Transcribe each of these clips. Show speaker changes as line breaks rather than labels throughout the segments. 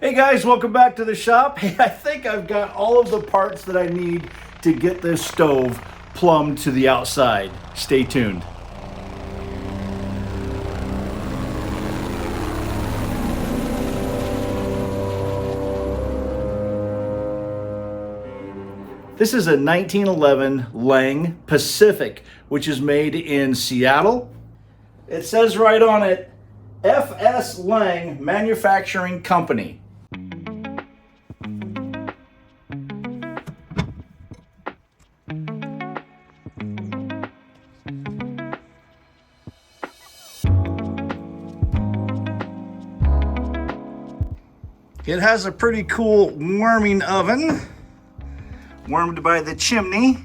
Hey guys, welcome back to the shop. Hey, I think I've got all of the parts that I need to get this stove plumbed to the outside. Stay tuned. This is a 1911 Lang Pacific, which is made in Seattle. It says right on it, F.S. Lang Manufacturing Company. It has a pretty cool warming oven, warmed by the chimney.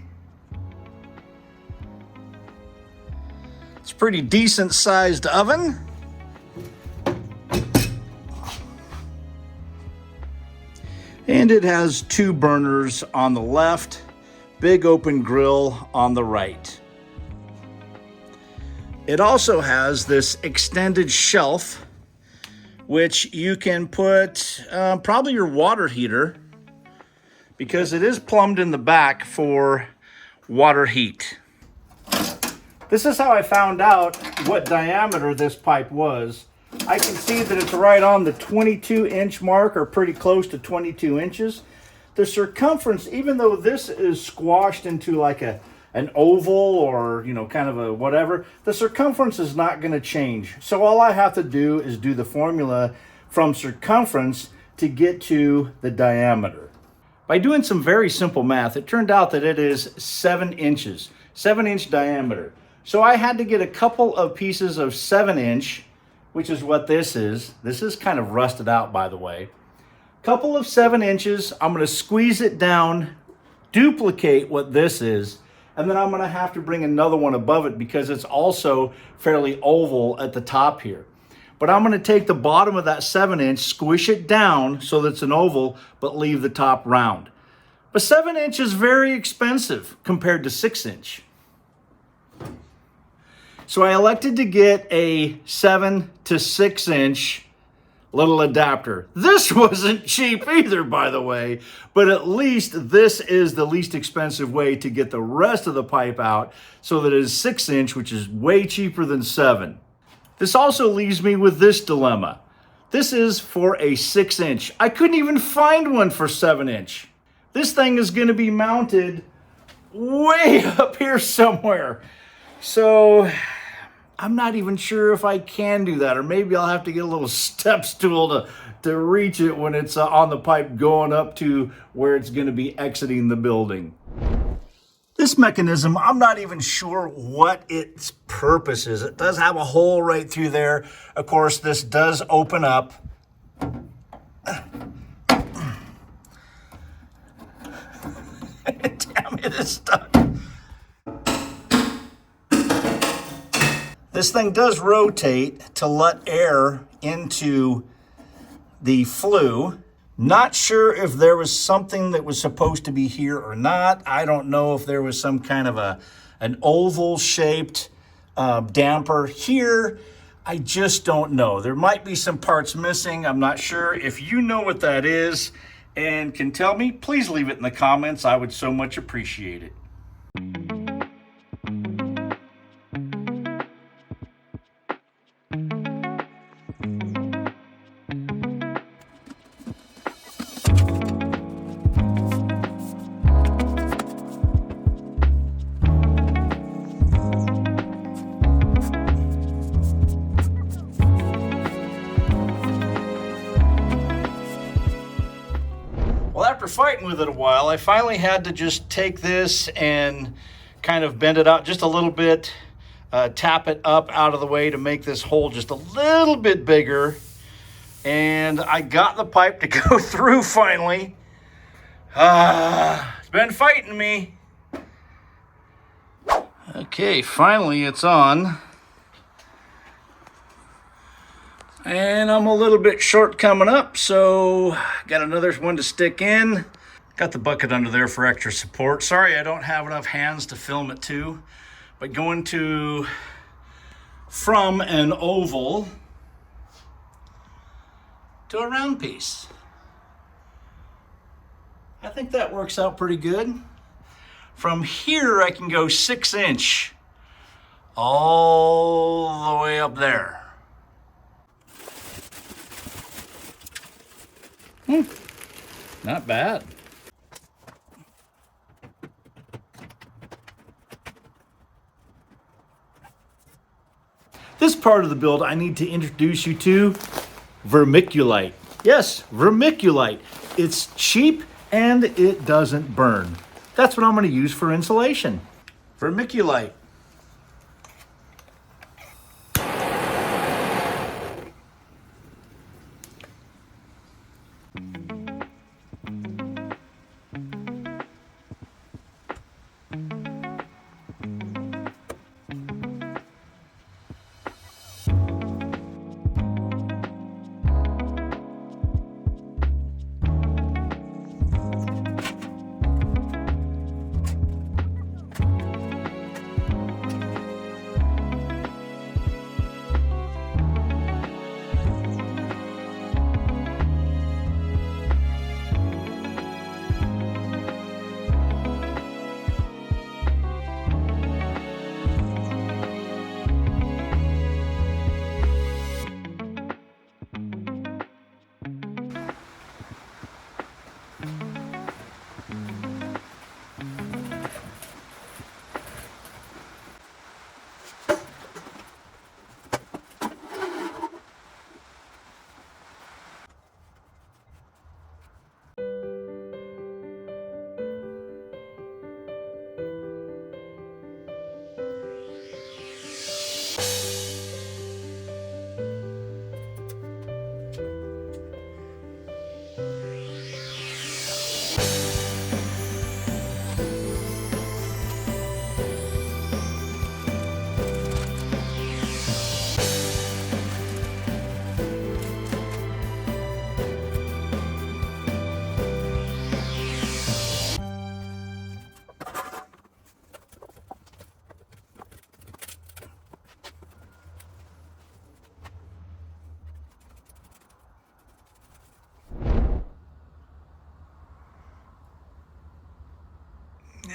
It's a pretty decent sized oven. And it has two burners on the left, big open grill on the right. It also has this extended shelf, which you can put probably your water heater, because it is plumbed in the back for water heat. This is how I found out what diameter this pipe was. I can see that it's right on the 22-inch mark, or pretty close to 22 inches. The circumference, even though this is squashed into like an oval or, you know, kind of a whatever, the circumference is not going to change. So all I have to do is do the formula from circumference to get to the diameter. By doing some very simple math, it turned out that it is 7 inches, 7-inch diameter. So I had to get a couple of pieces of 7-inch, which is what this is. This is kind of rusted out, by the way. Couple of 7 inches. I'm going to squeeze it down, duplicate what this is, and then I'm going to have to bring another one above it because it's also fairly oval at the top here. But I'm going to take the bottom of that 7-inch, squish it down so that it's an oval, but leave the top round. But 7-inch is very expensive compared to 6-inch. So I elected to get a 7 to 6-inch little adapter. This wasn't cheap either, by the way, but at least this is the least expensive way to get the rest of the pipe out, so that it is 6-inch, which is way cheaper than 7. This also leaves me with this dilemma. This is for a 6-inch. I couldn't even find one for 7-inch. This thing is going to be mounted way up here somewhere. So I'm not even sure if I can do that, or maybe I'll have to get a little step stool to reach it when it's on the pipe going up to where it's going to be exiting the building. This mechanism, I'm not even sure what its purpose is. It does have a hole right through there. Of course, this does open up. Damn, it is stuck. This thing does rotate to let air into the flue. Not sure if there was something that was supposed to be here or not. I don't know if there was some kind of an oval shaped damper here. I just don't know. There might be some parts missing. I'm not sure. If you know what that is and can tell me, please leave it in the comments. I would so much appreciate it. After fighting with it a while, I finally had to just take this and kind of bend it out just a little bit, tap it up out of the way to make this hole just a little bit bigger. And I got the pipe to go through finally. It's been fighting me. Okay, finally it's on. And I'm a little bit short coming up, so got another one to stick in. Got the bucket under there for extra support. Sorry I don't have enough hands to film it too, but going from an oval to a round piece. I think that works out pretty good. From here, I can go 6" all the way up there. Not bad. This part of the build I need to introduce you to vermiculite. Yes, vermiculite. It's cheap and it doesn't burn. That's what I'm going to use for insulation. Vermiculite.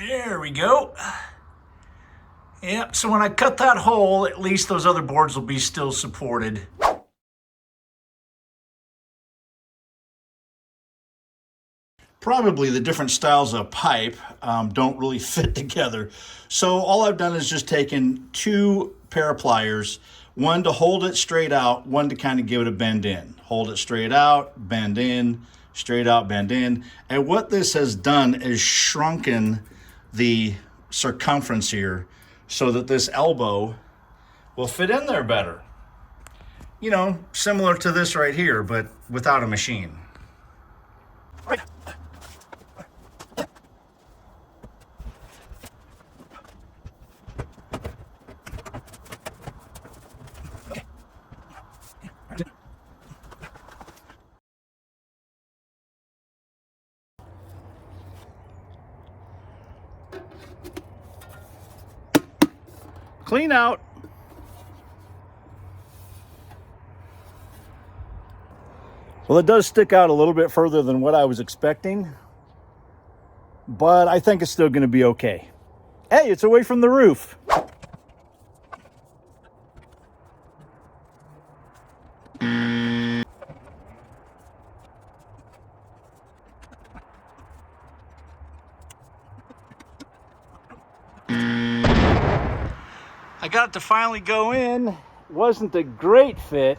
There we go. Yep, so when I cut that hole, at least those other boards will be still supported. Probably the different styles of pipe don't really fit together. So all I've done is just taken 2 pair of pliers, one to hold it straight out, one to kind of give it a bend in. Hold it straight out, bend in, straight out, bend in. And what this has done is shrunken the circumference here so that this elbow will fit in there better. You know, similar to this right here, but without a machine. Clean out. Well, it does stick out a little bit further than what I was expecting, but I think it's still going to be okay. Hey, it's away from the roof. I got it to finally go in. Wasn't a great fit,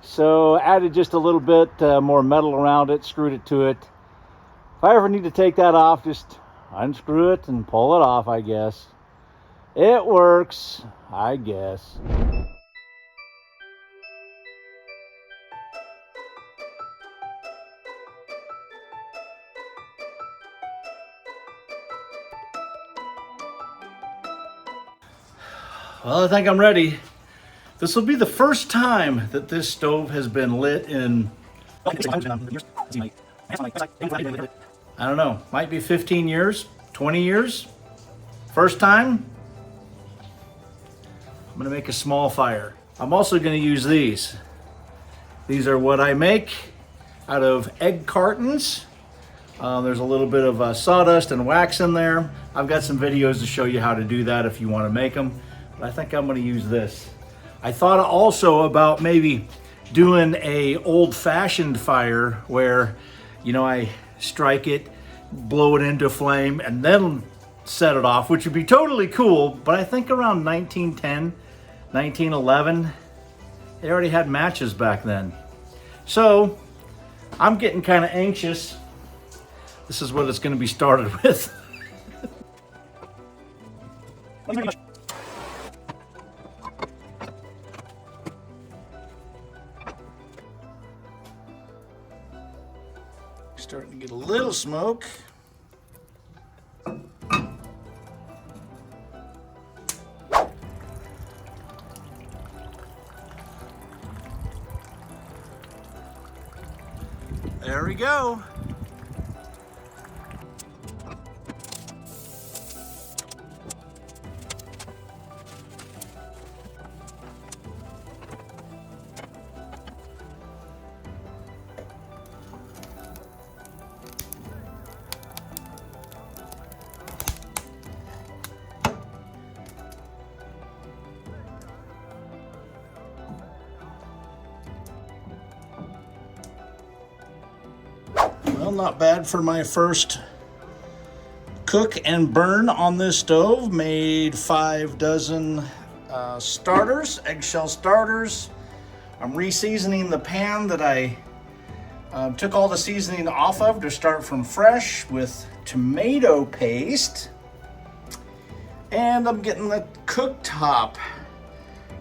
so added just a little bit more metal around it, screwed it to it. If I ever need to take that off, just unscrew it and pull it off, I guess. It works, I guess. Well, I think I'm ready. This will be the first time that this stove has been lit in, I don't know, might be 15 years, 20 years. First time. I'm gonna make a small fire. I'm also gonna use these. These are what I make out of egg cartons There's a little bit of sawdust and wax in there. I've got some videos to show you how to do that if you want to make them, but I think I'm going to use this. I thought also about maybe doing a old-fashioned fire where, you know, I strike it, blow it into flame, and then set it off, which would be totally cool. But I think around 1910, 1911, they already had matches back then. So I'm getting kind of anxious. This is what it's going to be started with. Starting to get a little smoke. There we go. Well, not bad for my first cook and burn on this stove. Made 5 dozen starters, eggshell starters. I'm re-seasoning the pan that I took all the seasoning off of to start from fresh with tomato paste. And I'm getting the cooktop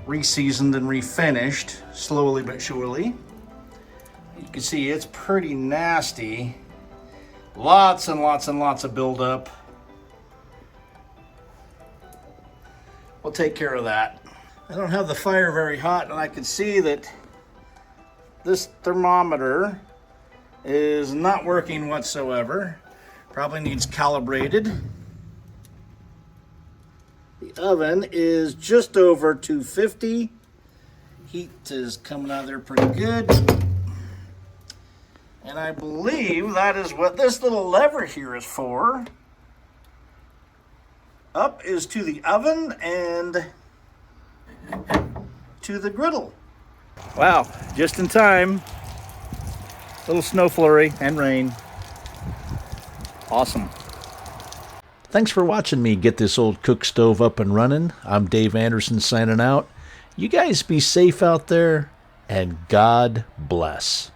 re-seasoned and refinished, slowly but surely. You can see it's pretty nasty. Lots and lots and lots of buildup. We'll take care of that. I don't have the fire very hot, and I can see that this thermometer is not working whatsoever. Probably needs calibrated. The oven is just over 250. Heat is coming out of there pretty good. And I believe that is what this little lever here is for. Up is to the oven and to the griddle. Wow, just in time. Little snow flurry and rain. Awesome. Thanks for watching me get this old cook stove up and running. I'm Dave Anderson signing out. You guys be safe out there, and God bless.